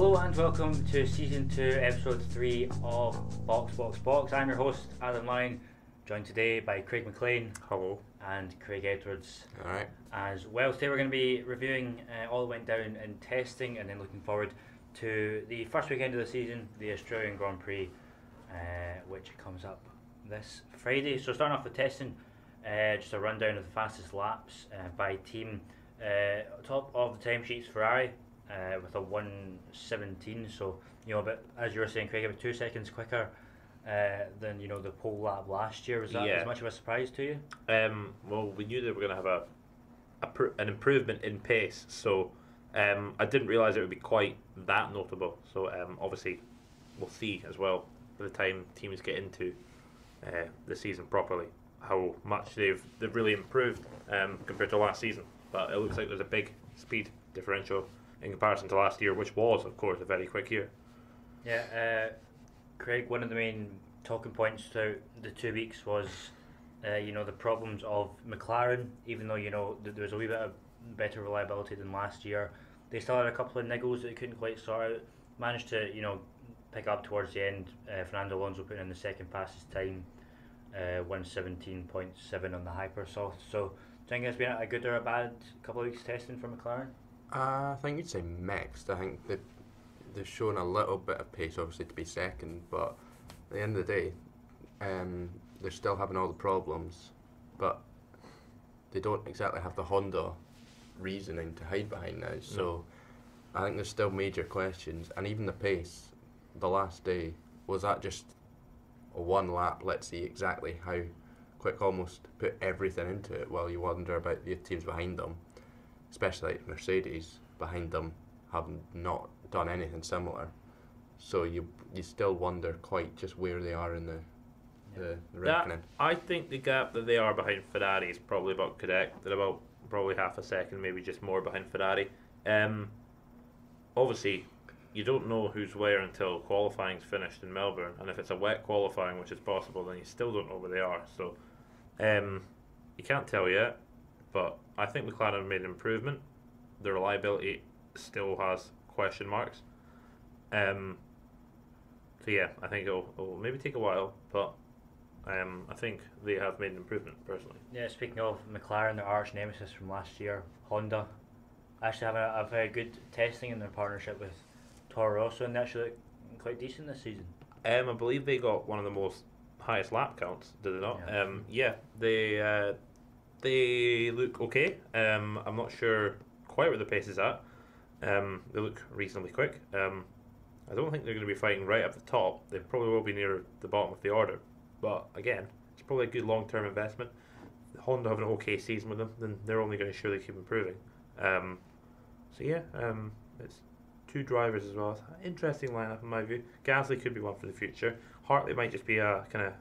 Hello and welcome to Season 2, Episode 3 of Box. I'm your host, Adam Lyon, joined today by Craig McLean. Hello. And Craig Edwards. Alright. As well, today we're going to be reviewing all that went down in testing and then looking forward to the first weekend of the season, the Australian Grand Prix, which comes up this Friday. So starting off with testing, just a rundown of the fastest laps by team. Top of the timesheets, Ferrari with a 1:17, so but as you were saying, Craig, about 2 seconds quicker than the pole lap last year. Was that as much of a surprise to you? Well, we knew that we were going to have an improvement in pace, so I didn't realise it would be quite that notable. So obviously we'll see as well by the time teams get into the season properly how much they've really improved compared to last season. But it looks like there's a big speed differential in comparison to last year, which was, of course, a very quick year. Yeah, Craig, one of the main talking points throughout the 2 weeks was, the problems of McLaren. Even though there was a wee bit of better reliability than last year, they still had a couple of niggles that they couldn't quite sort out. Managed to pick up towards the end. Fernando Alonso putting in the second fastest time, 1:17.7 on the Hypersoft. So, do you think it's been a good or a bad couple of weeks testing for McLaren? I think you'd say mixed. I think they've shown a little bit of pace, obviously, to be second, but at the end of the day, they're still having all the problems, but they don't exactly have the Honda reasoning to hide behind now. So I think there's still major questions, and even the pace, the last day, was that just a one lap, let's see exactly how quick, almost put everything into it, while you wonder about the teams behind them, especially like Mercedes behind them having not done anything similar. So you still wonder quite just where they are in the reckoning. I think the gap that they are behind Ferrari is probably about correct. They're about probably half a second, maybe just more behind Ferrari. Obviously, you don't know who's where until qualifying's finished in Melbourne, and if it's a wet qualifying, which is possible, then you still don't know where they are. So you can't tell yet, but I think McLaren have made an improvement. The reliability still has question marks. So yeah, I think it'll maybe take a while, but I think they have made an improvement personally. Yeah, speaking of McLaren, their arch nemesis from last year, Honda, actually having a very good testing in their partnership with Toro Rosso, and they actually look quite decent this season. I believe they got one of the most highest lap counts, did they not? Yeah, they look okay. I'm not sure quite where the pace is at. They look reasonably quick. I don't think they're going to be fighting right up the top. They probably will be near the bottom of the order. But again, it's probably a good long-term investment. Honda have an okay season with them, then they're only going to surely keep improving. It's two drivers as well. It's an interesting lineup in my view. Gasly could be one for the future. Hartley might just be a kind of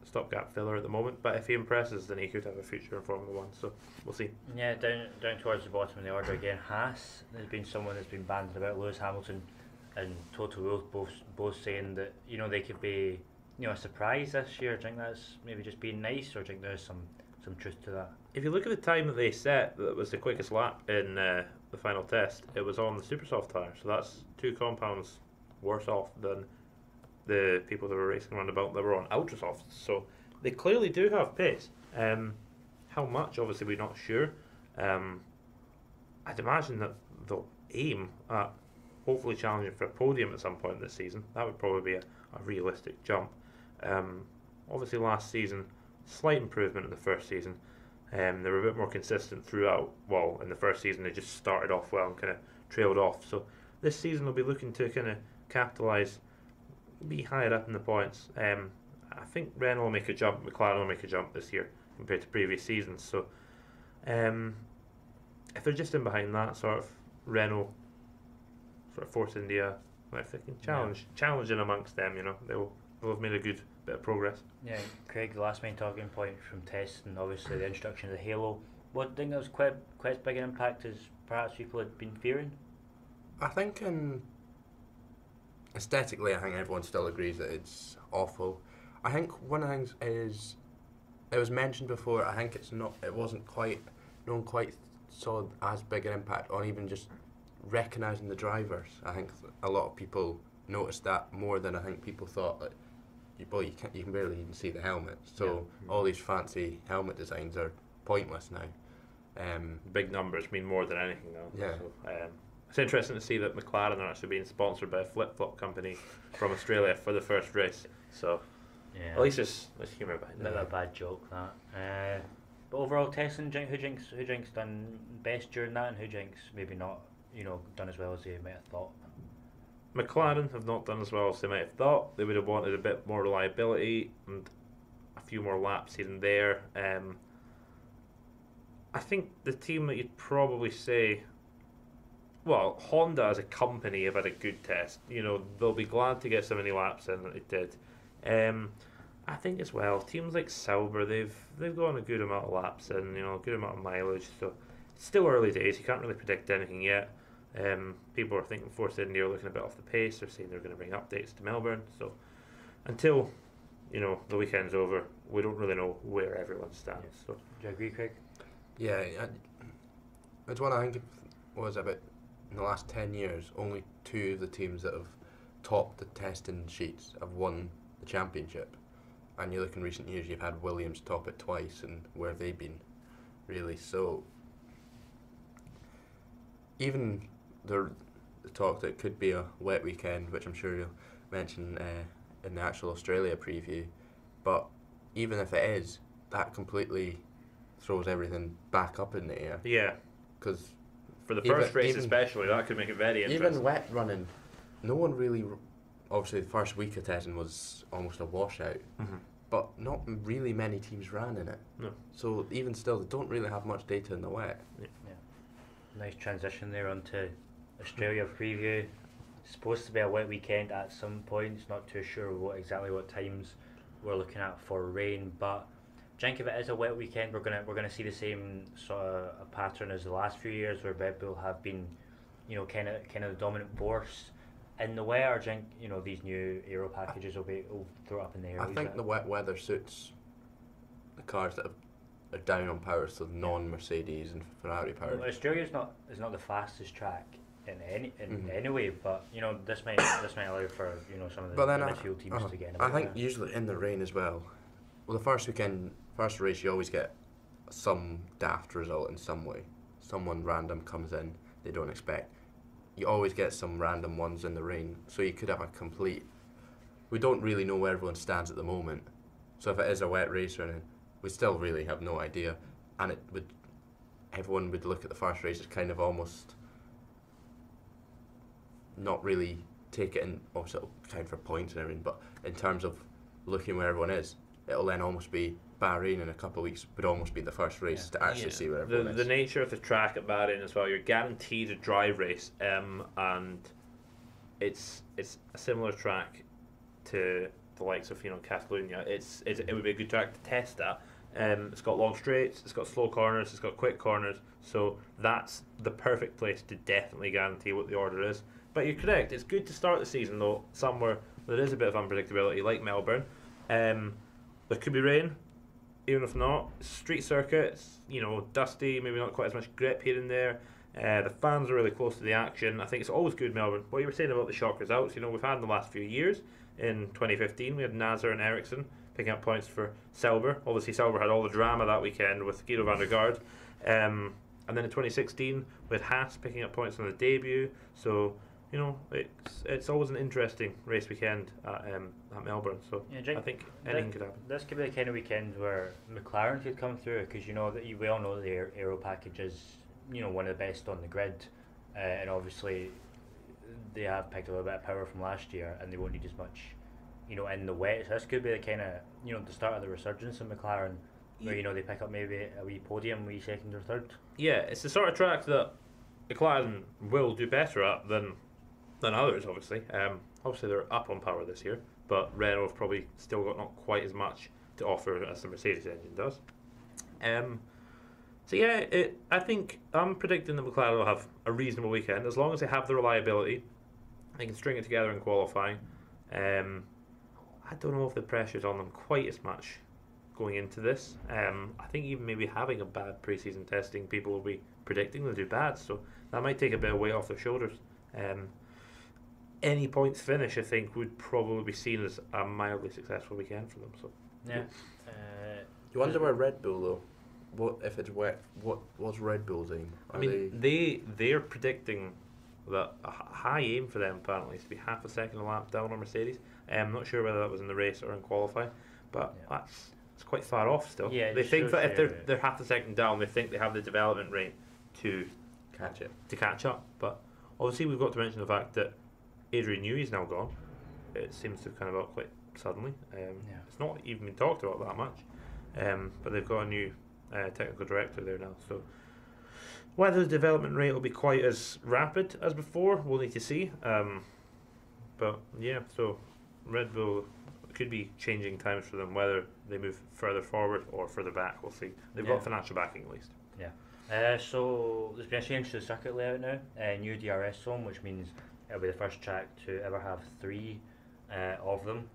stopgap filler at the moment, but if he impresses, then he could have a future in Formula 1, so we'll see. Yeah, down towards the bottom of the order again, Haas, there's been someone that's been bandied about. Lewis Hamilton and Toto Wolff both saying that they could be a surprise this year. Do you think that's maybe just being nice, or do you think there's some truth to that? If you look at the time that they set, that was the quickest lap in the final test, it was on the super soft tyre, so that's 2 compounds worse off than the people that were racing around about that were on ultra softs. So they clearly do have pace. How much, obviously, we're not sure. I'd imagine that they'll aim at hopefully challenging for a podium at some point this season. That would probably be a realistic jump. Obviously, last season, slight improvement in the first season. They were a bit more consistent throughout. Well, in the first season, they just started off well and kind of trailed off. So this season, they'll be looking to kind of capitalise, be higher up in the points. I think Renault will make a jump, McLaren will make a jump this year compared to previous seasons. So if they're just in behind that sort of Renault, sort of Force India, if they can challenge in amongst them, they'll have made a good bit of progress. Yeah, Craig, the last main talking point from testing, obviously the introduction of the halo. What thing that was quite as big an impact as perhaps people had been fearing? I think aesthetically, I think everyone still agrees that it's awful. I think one of the things is, it was mentioned before, I think it wasn't quite, no one quite saw as big an impact on even just recognising the drivers. I think a lot of people noticed that more than I think people thought. Like, you can barely even see the helmet. So all these fancy helmet designs are pointless now. Big numbers mean more than anything now. Yeah. So, it's interesting to see that McLaren are actually being sponsored by a flip-flop company from Australia for the first race. So Yeah. at least there's humour behind Bit it. of a bad joke that. But overall testing, who jinx done best during that, and who jinx maybe not, done as well as they might have thought. McLaren have not done as well as they might have thought. They would have wanted a bit more reliability and a few more laps here and there. I think the team that you'd probably say, well, Honda as a company have had a good test. They'll be glad to get so many laps in that they did. I think as well, teams like Sauber, they've gone a good amount of laps and a good amount of mileage. So it's still early days. You can't really predict anything yet. People are thinking Force India are looking a bit off the pace. They're saying they're going to bring updates to Melbourne. So until the weekend's over, we don't really know where everyone stands. Yeah. So Do you agree, Craig? Yeah, it's one I think it was about in the last 10 years. Only 2 of the teams that have topped the testing sheets have won the championship. And you look in recent years, you've had Williams top it twice, and where have they been, really? So even the talk that it could be a wet weekend, which I'm sure you'll mention in the actual Australia preview, but even if it is, that completely throws everything back up in the air. yeah, Because for the first race especially, that could make it very interesting. even wet running, no one really. Obviously, the first week of testing was almost a washout, but not really many teams ran in it. No. So even still, they don't really have much data in the wet. Nice transition there onto Australia preview. It's supposed to be a wet weekend at some points. Not too sure exactly what times we're looking at for rain, but I think if it is a wet weekend, we're gonna see the same sort of a pattern as the last few years, where Red Bull have been, kind of the dominant force in the wet. Or do you think these new aero packages will throw it up in the air? I think the wet weather suits the cars that are down on power, so non-Mercedes and Ferrari power. Well, Australia's not the fastest track in any way, but this might allow for some of the midfield teams to get in. I think usually in the rain as well. Well, the first race, you always get some daft result in some way. Someone random comes in they don't expect. You always get some random ones in the rain, so you could have a complete. We don't really know where everyone stands at the moment, so if it is a wet race or anything, we still really have no idea, and everyone would look at the first race as kind of almost not really take it in. Obviously, it'll count for points and everything, but in terms of looking where everyone is, it'll then almost be Bahrain in a couple of weeks would almost be the first race to actually see where everyone is. The nature of the track at Bahrain as well, you're guaranteed a dry race, and it's a similar track to the likes of Catalonia. It would be a good track to test at. It's got long straights, it's got slow corners, it's got quick corners, so that's the perfect place to definitely guarantee what the order is. But you're correct, it's good to start the season though somewhere where there is a bit of unpredictability, like Melbourne. There could be rain, even if not. Street circuits, dusty, maybe not quite as much grip here and there. The fans are really close to the action. I think it's always good, Melbourne. What you were saying about the shock results, we've had in the last few years. In 2015, we had Nasser and Ericsson picking up points for Sauber. Obviously, Sauber had all the drama that weekend with Guido van der Garde. And then in 2016, we had Haas picking up points on the debut. So, it's always an interesting race weekend at Melbourne. So I think anything could happen. This could be the kind of weekend where McLaren could come through, because we all know the aero package is one of the best on the grid, and obviously they have picked up a bit of power from last year, and they won't need as much in the wet. So this could be the kind of the start of the resurgence in McLaren, where they pick up maybe a wee podium, wee second or third. Yeah, it's the sort of track that McLaren will do better at than others, obviously. Obviously they're up on power this year, but Renault have probably still got not quite as much to offer as the Mercedes engine does. So yeah, I think I'm predicting that McLaren will have a reasonable weekend as long as they have the reliability. They can string it together in qualifying. I don't know if the pressure's on them quite as much going into this. I think even maybe having a bad pre-season testing, people will be predicting they'll do bad, so that might take a bit of weight off their shoulders. Any points finish, I think, would probably be seen as a mildly successful weekend for them. So Yeah. You wonder where Red Bull though. What if it's wet? What's Red Bull's aim? I mean, they're predicting that a high aim for them apparently is to be half a second a lap down on Mercedes. I'm not sure whether that was in the race or in qualifying, but it's quite far off still. Yeah, they think that if they're half a second down, they think they have the development rate to catch up. But obviously, we've got to mention the fact that Adrian Newey's now gone. It seems to have kind of out quite suddenly. It's not even been talked about that much, but they've got a new technical director there now. So whether the development rate will be quite as rapid as before, we'll need to see. But yeah, so Red Bull could be changing times for them, whether they move further forward or further back. We'll see. They've got financial backing at least. So there's been a change to the circuit layout now. New DRS zone, which means it'll be the first track to ever have 3 of them.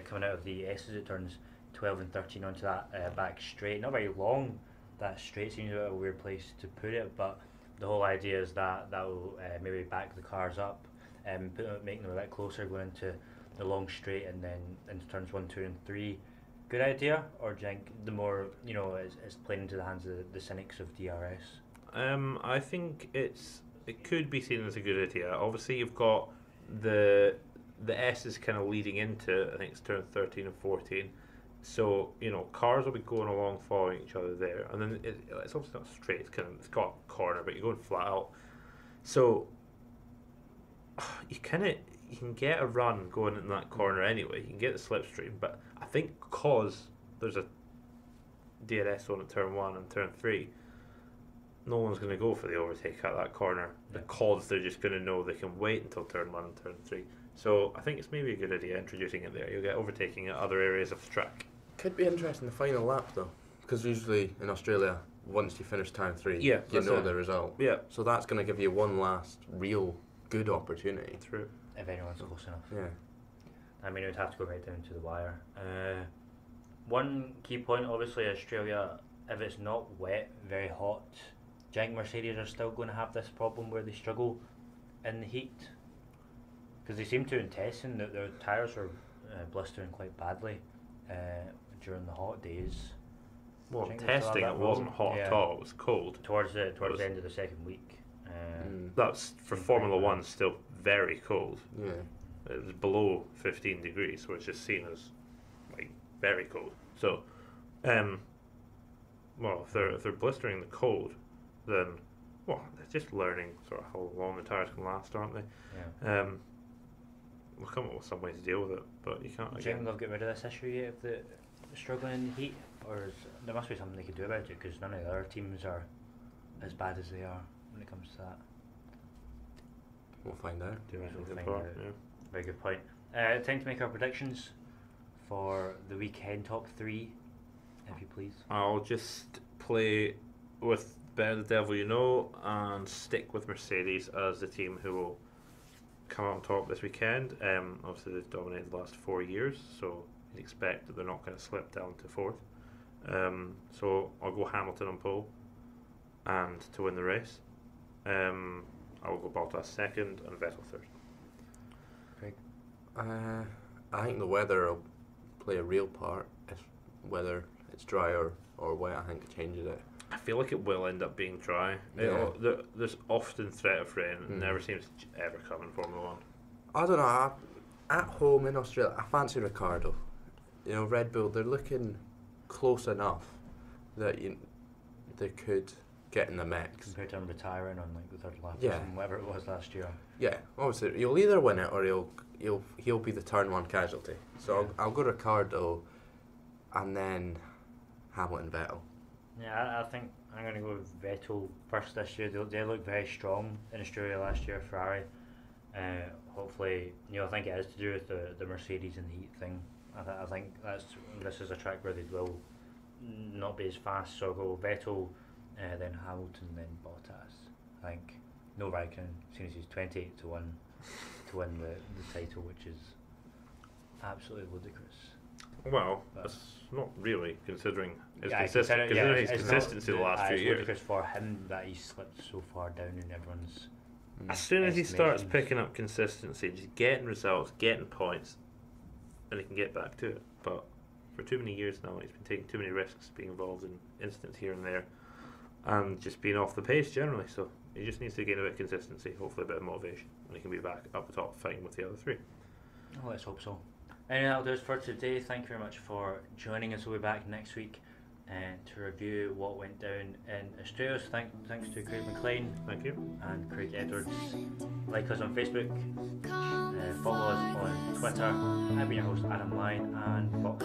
Coming out of the S's, it turns 12 and 13 onto that back straight. Not very long. That straight seems a weird place to put it, but the whole idea is that will maybe back the cars up and make them a bit closer going into the long straight and then into turns 1, 2 and 3. Good idea, or do you think the more is playing into the hands of the cynics of DRS? I think it could be seen as a good idea. Obviously, you've got the S is kind of leading into, I think it's turn 13 and 14. So cars will be going along following each other there, and then it's obviously not straight. It's got a corner, but you're going flat out. So you can get a run going in that corner anyway. You can get the slipstream, but I think because there's a DRS zone at turn 1 and turn 3, no one's going to go for the overtake at that corner because they're just going to know they can wait until turn 1 and turn 3. So I think it's maybe a good idea introducing it there. You'll get overtaking at other areas of the track. Could be interesting the final lap though, because usually in Australia, once you finish turn 3, you know the result. Yeah. So that's going to give you one last real good opportunity. True. If anyone's close enough. Yeah. I mean, it would have to go right down to the wire. One key point, obviously, Australia, if it's not wet, very hot, do you think Mercedes are still going to have this problem where they struggle in the heat? Because they seem to in testing that their tyres are blistering quite badly during the hot days. Well, testing it wasn't hot at all. It was cold. Towards the end of the second week. That's for Formula 1 still very cold. Yeah. It was below 15 degrees, so it's just seen as like very cold. So, well, if they're blistering the cold, then they're just learning sort of how long the tyres can last, aren't they? Yeah. We'll come up with some way to deal with it, but you can't. Do you think they'll get rid of this issue yet if they're struggling in the heat, or there must be something they could do about it because none of the other teams are as bad as they are when it comes to that. We'll find out. Very good point. Time to make our predictions for the weekend top 3, if you please. I'll just play with better the devil you know and stick with Mercedes as the team who will come out on top this weekend. Obviously they've dominated the last 4 years, so you'd expect that they're not going to slip down to 4th. So I'll go Hamilton on pole and to win the race. I will go Bottas 2nd and Vettel 3rd. Craig? I think the weather will play a real part. If whether it's dry or wet, I think it changes it. I feel like it will end up being dry. Yeah. There's often threat of rain. It never seems to ever come in Formula 1. I don't know. At home in Australia, I fancy Ricciardo. Red Bull, they're looking close enough that they could get in the mix. Compared to him retiring on like the 3rd lap Yeah. or whatever it was last year. Yeah, obviously you'll either win it or he'll be the turn 1 casualty. So I'll go Ricciardo, and then Hamilton, Vettel. Yeah, I think I'm going to go with Vettel first this year. They look very strong in Australia last year, Ferrari. Hopefully, I think it has to do with the Mercedes and the heat thing. I think this is a track where they will not be as fast. So I'll go Vettel, then Hamilton, then Bottas. I think no Raikkonen, seeing as he's 28 to 1 to win the title, which is absolutely ludicrous. Well, But- it's not really, considering his, Yeah, consistency it's not the last few it's years. ludicrous for him that he slipped so far down in everyone's. As soon as he starts estimations. picking up consistency, just getting results, getting points, and he can get back to it. But for too many years now, he's been taking too many risks, being involved in incidents here and there, and just being off the pace generally. So he just needs to gain a bit of consistency, hopefully a bit of motivation, and he can be back up the top fighting with the other three. Oh, let's hope so. Anyway, that'll do us for today. Thank you very much for joining us. We'll be back next week to review what went down in Australia. So thanks to Craig McLean Thank you. and Craig Edwards. Like us on Facebook, follow us on Twitter. I've been your host Adam Lyon, and Fox.